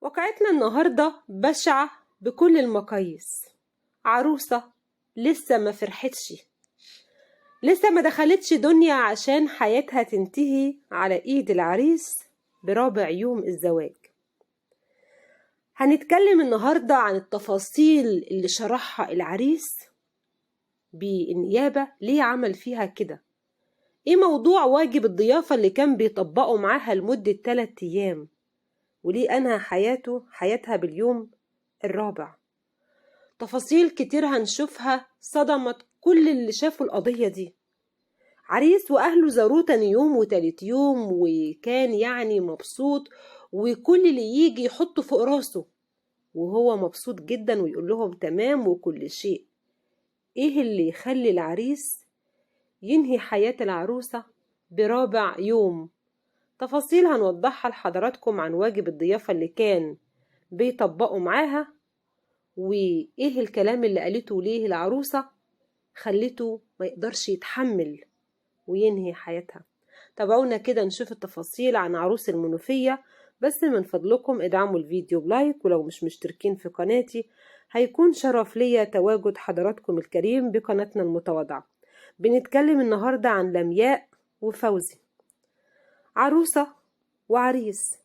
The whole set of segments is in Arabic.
واقعتنا النهاردة بشعة بكل المقاييس. عروسة لسه ما فرحتش، لسه ما دخلتش دنيا عشان حياتها تنتهي على ايد العريس برابع يوم الزواج. هنتكلم النهاردة عن التفاصيل اللي شرحها العريس بالنيابة، ليه عمل فيها كده، ايه موضوع واجب الضيافة اللي كان بيطبقه معاها لمدة 3 أيام، وليه أنهى حياتها باليوم الرابع. تفاصيل كتير هنشوفها صدمت كل اللي شافوا القضية دي. عريس وأهله زاروه تاني يوم وتالت يوم، وكان يعني مبسوط، وكل اللي يجي يحطه فوق راسه وهو مبسوط جدا ويقول لهم تمام وكل شيء. ايه اللي يخلي العريس ينهي حياة العروسة برابع يوم؟ تفاصيل هنوضحها لحضراتكم عن واجب الضيافة اللي كان بيطبقوا معاها، وايه الكلام اللي قالته ليه العروسة خلته ما يقدرش يتحمل وينهي حياتها. تابعونا كده نشوف التفاصيل عن عروس المنوفية، بس من فضلكم ادعموا الفيديو بلايك، ولو مش مشتركين في قناتي هيكون شرف ليا تواجد حضراتكم الكريم بقناتنا المتواضعة. بنتكلم النهاردة عن لمياء وفوزي، عروسة وعريس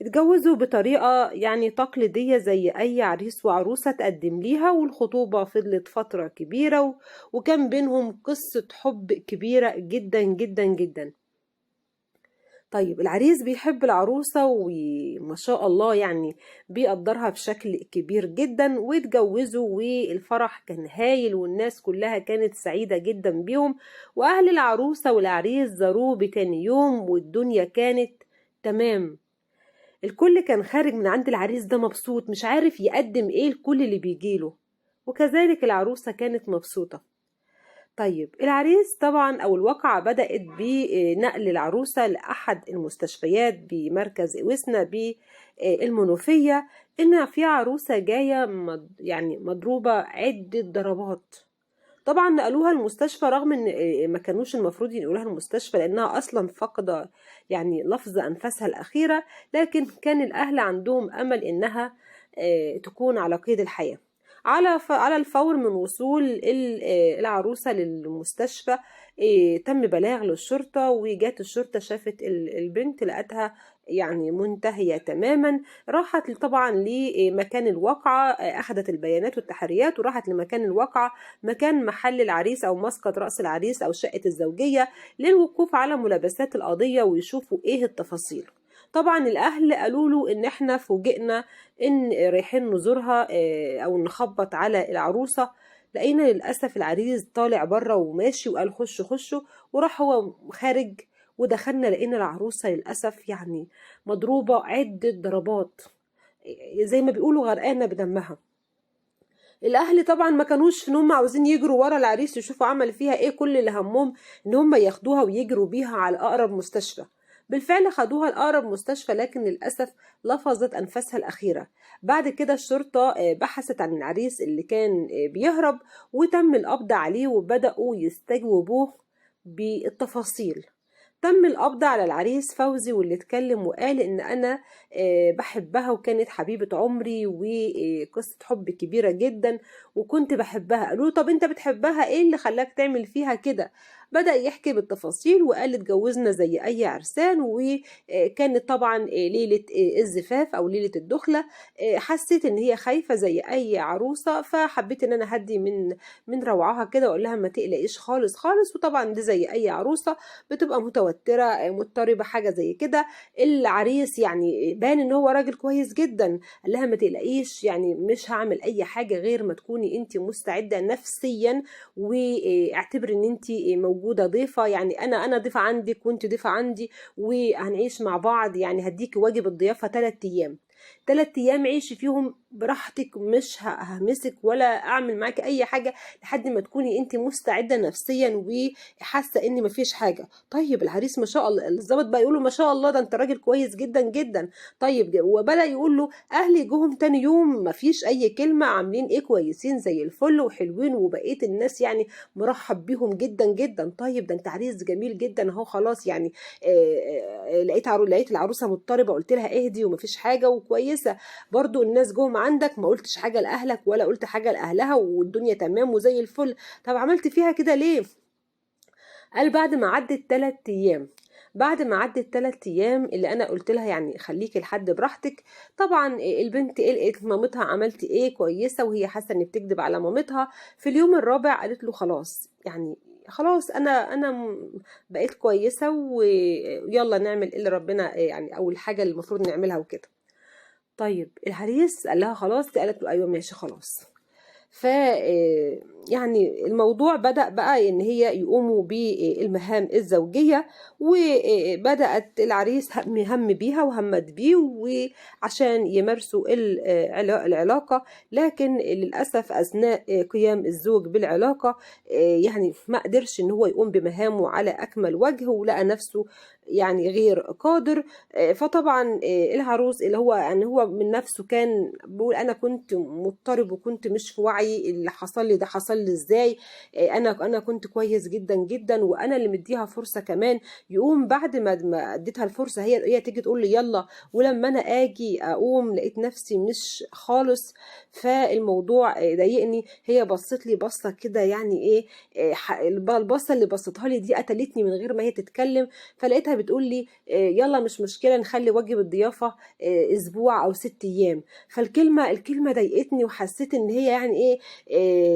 اتجوزوا بطريقة يعني تقليدية زي أي عريس وعروسة تقدم ليها، والخطوبة فضلت فترة كبيرة وكان بينهم قصة حب كبيرة جدا جدا جدا. طيب العريس بيحب العروسة وما شاء الله يعني بيقدرها بشكل كبير جدا، واتجوزوا والفرح كان هايل والناس كلها كانت سعيدة جدا بيهم، وأهل العروسة والعريس زاروه بتاني يوم والدنيا كانت تمام. الكل كان خارج من عند العريس ده مبسوط، مش عارف يقدم ايه لكل اللي بيجيله، وكذلك العروسة كانت مبسوطة. طيب العريس طبعا او الواقعة بدأت بنقل العروسة لأحد المستشفيات بمركز إوسنا بالمنوفية، ان في عروسة جاية يعني مضروبة عدة ضربات. طبعا نقلوها المستشفى رغم ان ما كانوش المفروض ينقلوها المستشفى لانها اصلا فقدة يعني لفظ انفاسها الاخيرة، لكن كان الاهل عندهم امل انها تكون على قيد الحياة. على الفور من وصول العروسة للمستشفى تم بلاغ للشرطة، وجات الشرطة شافت البنت لقتها يعني منتهية تماما. راحت طبعا لمكان الواقعة، أخذت البيانات والتحريات وراحت لمكان الواقعة، مكان محل العريس أو مسقط رأس العريس أو شقة الزوجية، للوقوف على ملابسات القضية ويشوفوا إيه التفاصيل. طبعا الأهل قالوا له إن إحنا فوجئنا إن رايحين نزورها أو نخبط على العروسة، لقينا للأسف العريس طالع بره وماشي وقال خشوا، وراح هو خارج ودخلنا لقينا العروسة للأسف يعني مضروبة عدة ضربات، زي ما بيقولوا غرقانة بدمها. الاهل طبعا ما كانوش ان هم عاوزين يجروا ورا العريس يشوفوا عمل فيها ايه، كل اللي همهم ان هم ياخدوها ويجروا بيها على اقرب مستشفى. بالفعل خدوها لاقرب مستشفى، لكن للاسف لفظت انفاسها الاخيره. بعد كده الشرطه بحثت عن العريس اللي كان بيهرب، وتم القبض عليه وبداوا يستجوبوه بالتفاصيل. تم القبض على العريس فوزي، واللي اتكلم وقال ان انا بحبها وكانت حبيبة عمري وقصة حب كبيرة جدا وكنت بحبها. قالوا طب انت بتحبها، ايه اللي خلاك تعمل فيها كده؟ بدأ يحكي بالتفاصيل وقال اتجوزنا زي اي عرسان، وكانت طبعا ليلة الزفاف او ليلة الدخلة حسيت ان هي خايفة زي اي عروسة، فحبيت ان انا هدي من روعها كده واقول لها ما تقلقيش خالص خالص. وطبعا دي زي اي عروسة بتبقى متوترة مضطربة حاجة زي كده. العريس يعني بان ان هو راجل كويس جدا، قال لها ما تقلقيش، يعني مش هعمل اي حاجة غير ما تكوني انت مستعدة نفسيا، واعتبري ان انت موجودة ضيفة، يعني انا ضيفة عندك وانت ضيفة عندي وهنعيش مع بعض، يعني هديكي واجب الضيافة 3 ايام. 3 ايام عيشي فيهم براحتك، مش ههمسك ولا اعمل معاكي اي حاجة لحد ما تكوني انت مستعدة نفسيا وحاسة ان مفيش حاجة. طيب العريس ما شاء الله، الظابط بقى يقول له ما شاء الله ده انت راجل كويس جدا جدا. طيب وبدأ يقول له اهلي جوهم تاني يوم مفيش اي كلمة، عاملين ايه كويسين زي الفل وحلوين وبقية الناس يعني مرحب بيهم جدا جدا. طيب ده انت عريس جميل جدا اهو خلاص يعني لقيت العروسة مضطربة قلت لها اهدي ومفيش حاجة كويسة، برضو الناس جم عندك ما قلتش حاجة لأهلك ولا قلت حاجة لأهلها والدنيا تمام وزي الفل، طب عملت فيها كده ليه؟ قال بعد ما عدت 3 ايام. بعد ما عدت 3 ايام اللي انا قلت لها يعني خليكي لحد براحتك، طبعا البنت قلقت مامتها عملتي ايه كويسه وهي حاسه ان بتكذب على مامتها. في اليوم الرابع قالت له خلاص يعني خلاص انا بقيت كويسه ويلا نعمل اللي ربنا يعني او الحاجه اللي المفروض نعملها وكده. طيب العريس قال لها خلاص، قالت له ايوه ماشي خلاص. ف يعني الموضوع بدأ بقى ان هي يقوموا بالمهام الزوجية، وبدأت العريس هم بيها وهمت بيه وعشان يمارسوا العلاقة، لكن للأسف أثناء قيام الزوج بالعلاقة يعني ما قدرش ان هو يقوم بمهامه على أكمل وجه ولقى نفسه يعني غير قادر. فطبعا العروس اللي هو يعني هو من نفسه كان بيقول انا كنت مضطرب وكنت مش في وعي، اللي حصل لي ده حصل لي ازاي، انا كنت كويس جدا جدا وانا اللي مديها فرصه كمان. يقوم بعد ما اديتها الفرصه هي تيجي تقول لي يلا، ولما انا اجي اقوم لقيت نفسي مش خالص. فالموضوع ضايقني، هي بصت لي بصه كده يعني ايه، البصه اللي بصتها لي دي قتلتني من غير ما هي تتكلم. فلقيتها بتقول لي يلا مش مشكله نخلي واجب الضيافه اسبوع او 6 ايام. الكلمه ضايقتني وحسيت ان هي يعني ايه،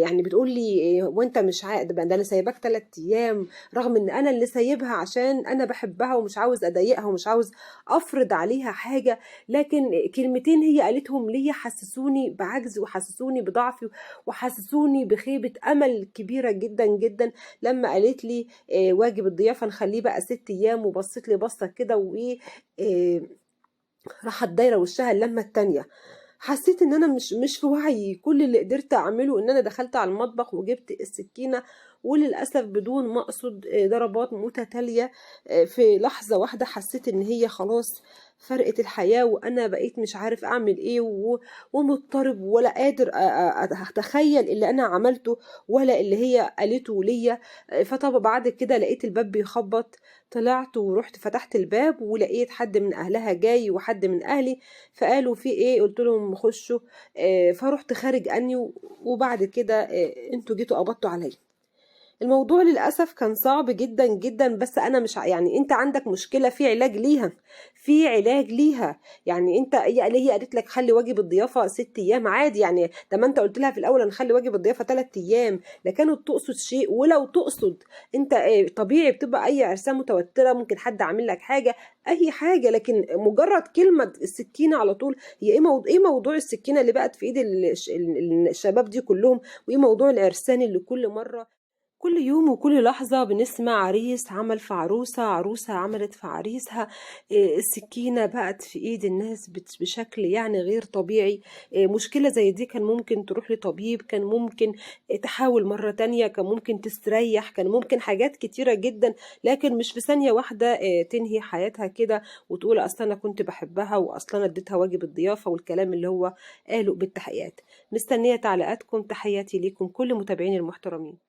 يعني بتقول لي وانت مش عاقد ده انا سايباك 3 ايام، رغم ان انا اللي سايبها عشان انا بحبها ومش عاوز اضايقها ومش عاوز افرض عليها حاجه. لكن كلمتين هي قالتهم لي حسسوني بعجز وحسسوني بضعفي وحسسوني بخيبه امل كبيره جدا جدا. لما قالت لي واجب الضيافه نخليه بقى 6 ايام، وبصت لي بصه كده راحت دايره وشها اللمه التانيه. حسيت ان انا مش في وعي. كل اللي قدرت اعمله ان انا دخلت على المطبخ وجبت السكينه، وللاسف بدون ما اقصد ضربات متتاليه. في لحظه واحده حسيت ان هي خلاص فرقت الحياه، وانا بقيت مش عارف اعمل ايه ومضطرب ولا قادر اتخيل اللي انا عملته ولا اللي هي قالته ليا. فطبعا بعد كده لقيت الباب بيخبط، طلعت ورحت فتحت الباب ولقيت حد من اهلها جاي وحد من اهلي. فقالوا في ايه؟ قلت لهم خشوا. فرحت خارج عني، وبعد كده انتوا جيتوا قبضتوا عليا. الموضوع للأسف كان صعب جدا جدا، بس أنا مش يعني أنت عندك مشكلة في علاج ليها، في علاج ليها. يعني أنت هي قالت لك خلي واجب الضيافة 6 أيام عادي، يعني ده ما أنت قلت لها في الأول هنخلي واجب الضيافة 3 أيام، لا كانت تقصد شيء. ولو تقصد أنت طبيعي بتبقى أي عرسان متوترة، ممكن حد عامل لك حاجة أي حاجة، لكن مجرد كلمة السكينة على طول. هي إيه موضوع السكينة اللي بقت في إيد الشباب دي كلهم؟ وإيه موضوع العرسان اللي كل مرة كل يوم وكل لحظة بنسمع عريس عمل في عروسة، عروسة عملت في عريسها؟ السكينة بقت في ايد الناس بشكل يعني غير طبيعي. مشكلة زي دي كان ممكن تروح لطبيب، كان ممكن تحاول مرة تانية، كان ممكن تستريح، كان ممكن حاجات كتيرة جدا، لكن مش في ثانية واحدة تنهي حياتها كده وتقول اصلا انا كنت بحبها واصلا اديتها واجب الضيافة والكلام اللي هو قاله بالتحقيقات. مستنية تعليقاتكم، تحياتي ليكم كل متابعين المحترمين.